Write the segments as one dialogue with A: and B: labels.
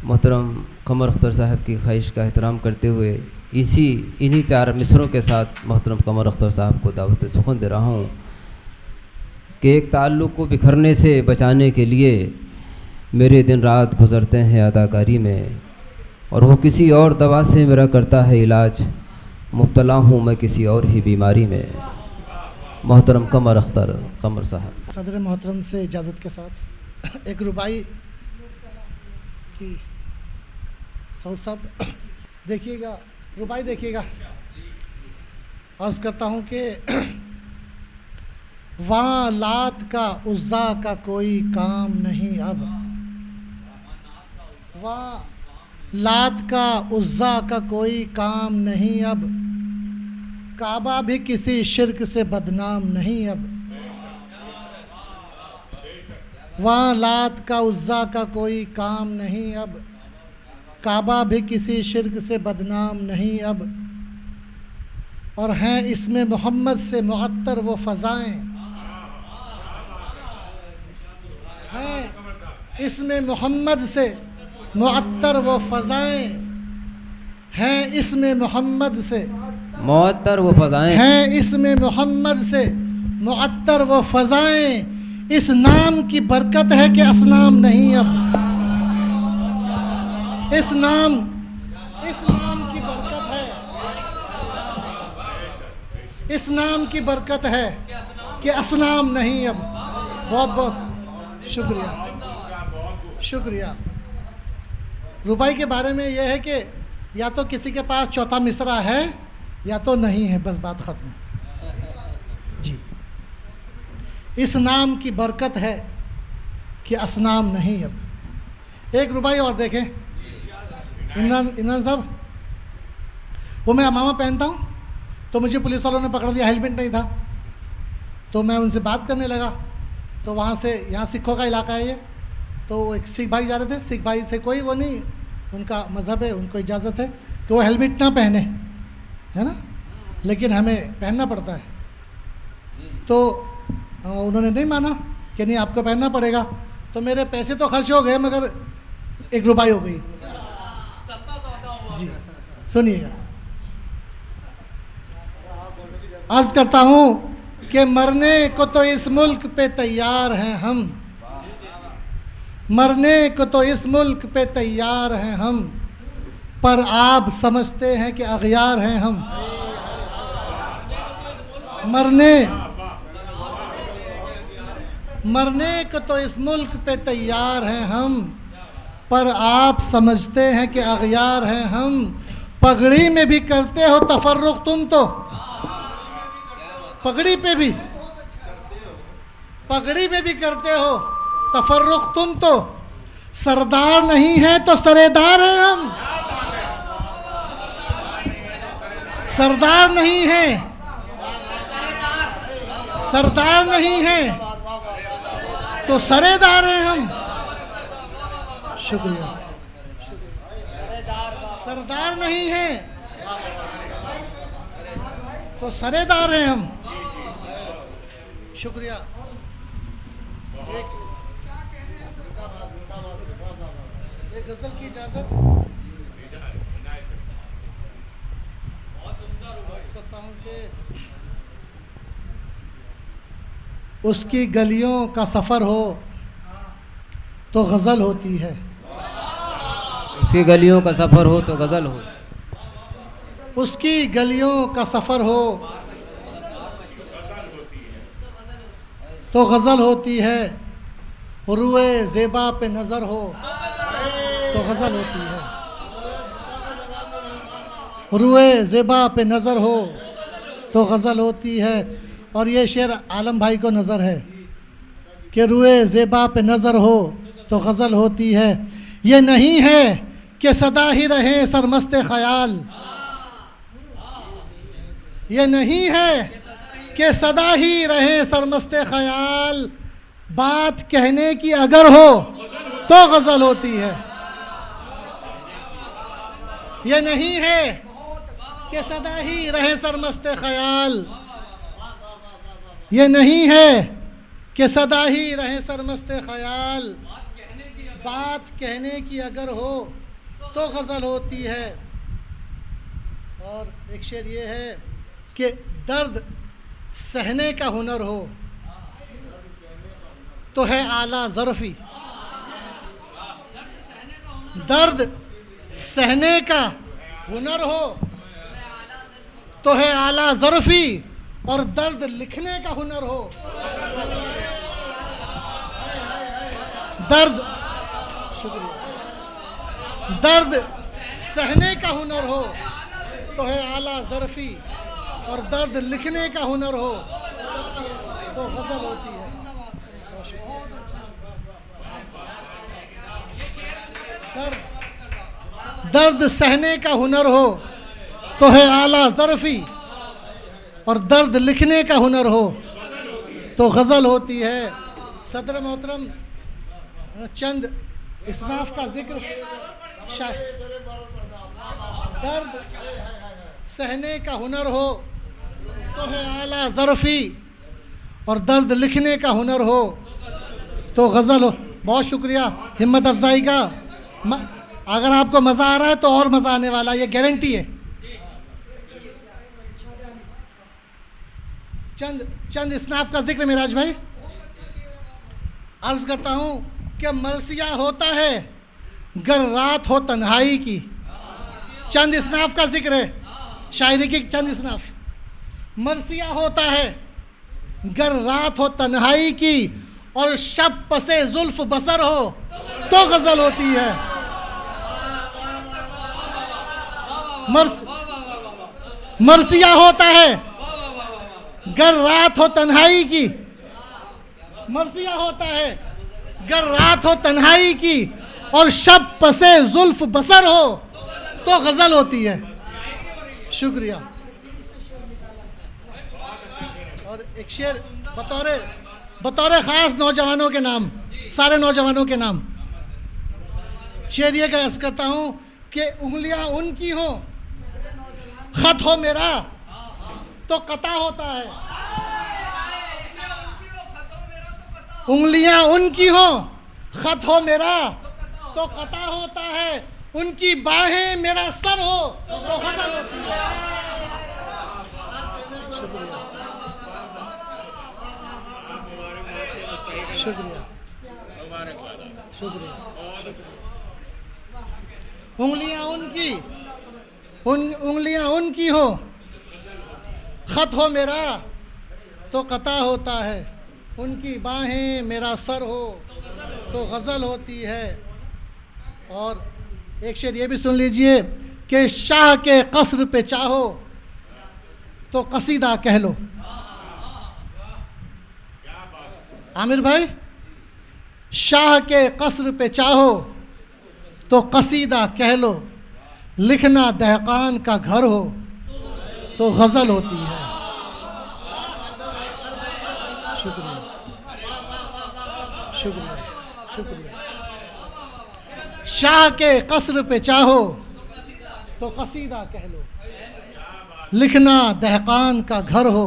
A: मोहतरम कमर अख्तर साहब की ख्वाहिश का एहतराम करते हुए इन्हीं 4 मिसरों के साथ मोहतरम कमर अख्तर साहब को दावत सुखन दे रहा हूँ कि एक ताल्लुक़ को बिखरने से बचाने के लिए मेरे दिन रात गुज़रते हैं अदाकारी में, और वो किसी और दवा से मेरा करता है इलाज, मुब्तला हूँ मैं किसी और ही बीमारी में। मोहतरम कमर अख्तर कमर साहब।
B: सदर मोहतरम से इजाज़त के साथ एक रुबाई की सऊद साहब देखिएगा, रुबाई देखिएगा। अर्ज़ करता हूँ कि वहाँ लात का उज़्ज़ा का कोई काम नहीं अब, वहाँ लात का उज़्ज़ा का कोई काम नहीं अब, काबा भी किसी शिर्क से बदनाम नहीं अब। वहाँ लात का उज़्ज़ा का कोई काम नहीं अब, काबा भी किसी शिर्क से बदनाम नहीं अब। और हैं इसमें मोहम्मद से मुअत्तर वो फ़ज़ाएँ, हैं इसमें मोहम्मद से मुअत्तर वो फ़ज़ाएँ, हैं इसमें मोहम्मद से
A: मुअत्तर वो फ़ज़ाएँ,
B: हैं इसमें मोहम्मद से मुअत्तर वो फ़ज़ाएँ। इस नाम की बरकत है कि असनाम नहीं अब, इस नाम की बरकत है, इस नाम की बरकत है कि असनाम नहीं अब। बहुत बहुत शुक्रिया, शुक्रिया। रुबाई के बारे में यह है कि या तो किसी के पास चौथा मिसरा है या तो नहीं है, बस बात ख़त्म जी। इस नाम की बरकत है कि असनाम नहीं अब। एक रुबाई और देखें, इमरान साहब, वो मैं अमामा पहनता हूँ तो मुझे पुलिस वालों ने पकड़ दिया, हेलमेट नहीं था, तो मैं उनसे बात करने लगा। तो वहाँ से, यहाँ सिखों का इलाका है ये, तो एक सिख भाई जा रहे थे। सिख भाई से कोई वो नहीं, उनका मज़हब है, उनको इजाज़त है कि वो हेलमेट ना पहने, है ना, लेकिन हमें पहनना पड़ता है। तो उन्होंने नहीं माना कि नहीं आपको पहनना पड़ेगा। तो मेरे पैसे तो खर्च हो गए मगर एक रुबाई हो गई जी। सुनिएगा, अर्ज़ करता हूँ कि मरने को तो इस मुल्क पे तैयार हैं हम, मरने को तो इस मुल्क पे तैयार हैं हम, पर आप समझते हैं कि अग़यार हैं हम। मरने को तो इस मुल्क पे तैयार हैं हम, पर आप समझते हैं कि अग़यार हैं हम। पगड़ी में भी करते हो तफर्रुक़ तुम तो, पगड़ी में भी करते हो तफर्रुक़ तुम तो। सरदार नहीं है तो सरेदार हैं हम, सरदार नहीं है, सरदार नहीं है तो सरेदार हैं हम। शुक्रिया। सरदार नहीं है तो सरेदार हैं हम। शुक्रिया। एक गज़ल की इजाज़त करता हूँ कि उसकी गलियों का सफ़र हो तो गज़ल होती है,
A: उसकी गलियों का सफ़र हो तो गज़ल हो,
B: उसकी गलियों का सफ़र हो तो गज़ल होती है। रुए ज़ेबा पे नज़र हो तो गज़ल होती है, रुए ज़ेबा पे नज़र हो तो गज़ल होती है। और ये शेर आलम भाई को नज़र है कि रुए ज़ेबा पे नज़र हो तो गज़ल होती है। ये नहीं है कि सदा ही रहे सरमस्त ख़याल, ये नहीं है कि सदा ही रहे सरमस्त ख़याल। बात कहने की अगर हो तो गज़ल होती है। ये नहीं है कि सदा ही रहे सरमस्त ख़याल, ये नहीं है कि सदा ही रहे सरमस्त ख़याल। बात कहने की अगर हो तो गज़ल होती है। और एक शेर ये है कि दर्द सहने का हुनर हो तो है आला ज़रफ़ी। दर्द सहने का हुनर हो तो है आला ज़रफ़ी, और दर्द लिखने का हुनर हो, दर्द शुक्रिया, दर्द सहने का हुनर हो तो है आला ज़रफ़ी, और दर्द लिखने का हुनर हो तो गज़ल होती है। दर्द सहने का हुनर हो तो है आला ज़रफ़ी, और दर्द लिखने का हुनर हो तो गज़ल होती है। सदर मोहतरम चंद इसनाफ का जिक्र, दर्द सहने का हुनर हो तो है आला ज़रफ़ी, और दर्द लिखने का हुनर हो तो गज़ल हो। बहुत शुक्रिया हिम्मत अफजाई का। अगर आपको मज़ा आ रहा है तो और मज़ा आने वाला, ये गारंटी है। चंद इसनाफ का जिक्र मिराज भाई। अर्ज़ करता हूँ कि मलसिया होता है गर रात हो तन्हाई की। चंद इसनाफ का जिक्र है, शायरी की चंद इसनाफ। मलसिया होता है गर रात हो तन्हाई की, और शब पसे जुल्फ बसर हो तो गज़ल होती है। मरसिया होता है गर रात हो तन्हाई की, मरसिया होता है गर रात हो तन्हाई की, और शब पसे जुल्फ बसर हो तो गज़ल होती है। शुक्रिया। और एक शेर बतौर ख़ास नौजवानों के नाम, सारे नौजवानों के नाम शेर ये अर्ज करता हूँ कि उंगलियाँ उनकी हों, ख़त हो मेरा तो कता होता है। उंगलियां उनकी हो, खत हो मेरा तो कता होता है, उनकी बाहें मेरा सर हो तो गज़ल होती है। शुक्रिया शुक्रिया। उंगलियां उनकी हो, खत हो मेरा तो कता होता है, उनकी बाहें मेरा सर हो तो गज़ल होती है। और एक शेर ये भी सुन लीजिए कि शाह के कसर पे चाहो तो कसीदा कह लो। आमिर भाई, शाह के कसर पे चाहो तो कसीदा कह लो, लिखना दहकान का घर हो तो गज़ल होती है। शुक्रिया शुक्रिया शुक्रिया। शाह के कसर पे चाहो तो कसीदा कह लो, लिखना दहकान का घर हो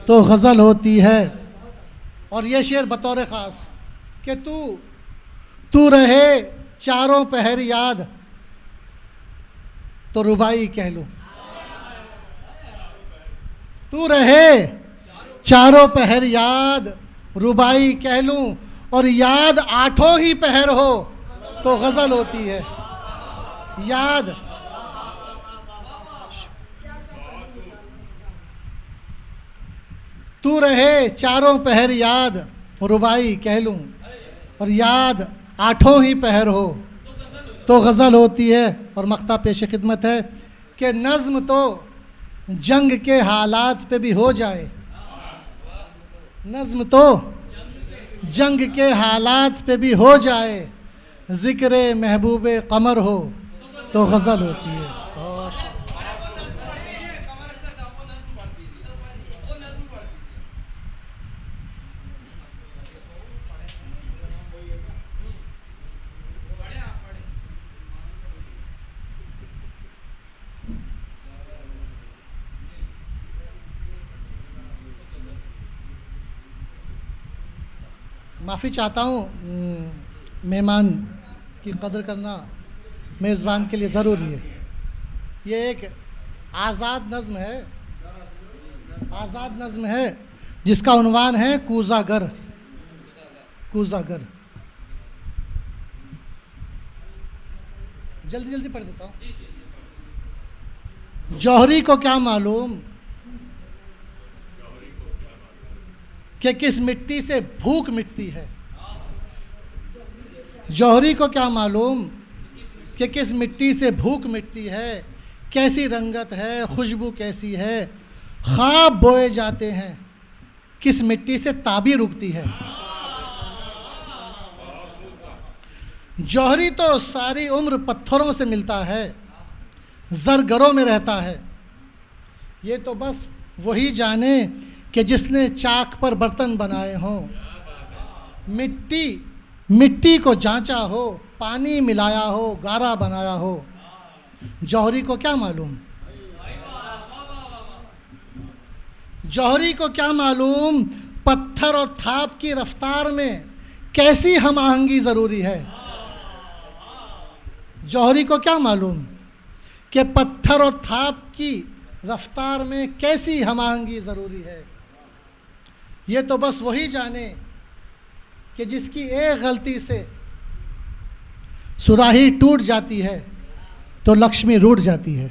B: तो गज़ल होती है। और ये शेर बतौर ख़ास कि तू रहे चारों पहर याद तो रुबाई कह लो। तू रहे चारों पहर याद रुबाई कह लूँ, और याद आठों ही पहर हो तो गज़ल होती है। याद तू रहे चारों पहर याद रुबाई कह लूँ, और याद आठों ही पहर हो तो गज़ल होती है। और मख्ता पेश खिदमत है कि नज़्म तो जंग के हालात पे भी हो जाए, नज़्म तो जंग के हालात पे भी हो जाए, ज़िक्र महबूब कमर हो तो गज़ल होती है। माफ़ी चाहता हूँ मेहमान की कदर करना मेज़बान के लिए ज़रूरी है। ये एक आज़ाद नज़्म है, आज़ाद नज़्म है जिसका उन्वान है कूज़ागर। कूज़ागर जल्दी जल्दी पढ़ देता हूँ। जौहरी को क्या मालूम कि किस मिट्टी से भूख मिटती है। जौहरी को क्या मालूम कि किस मिट्टी से भूख मिटती है, कैसी रंगत है, खुशबू कैसी है, ख्वाब बोए जाते हैं, किस मिट्टी से ताबीर उगती है। जौहरी तो सारी उम्र पत्थरों से मिलता है, ज़रगरों में रहता है। ये तो बस वही जाने कि जिसने चाक पर बर्तन बनाए हों, मिट्टी को जांचा हो, पानी मिलाया हो, गारा बनाया हो। जौहरी को क्या मालूम, जौहरी को क्या मालूम पत्थर और थाप की रफ्तार में कैसी हम आहंगी ज़रूरी है। जौहरी को क्या मालूम कि पत्थर और थाप की रफ्तार में कैसी हम आहंगी ज़रूरी है। ये तो बस वही जाने कि जिसकी एक गलती से सुराही टूट जाती है तो लक्ष्मी रूठ जाती है।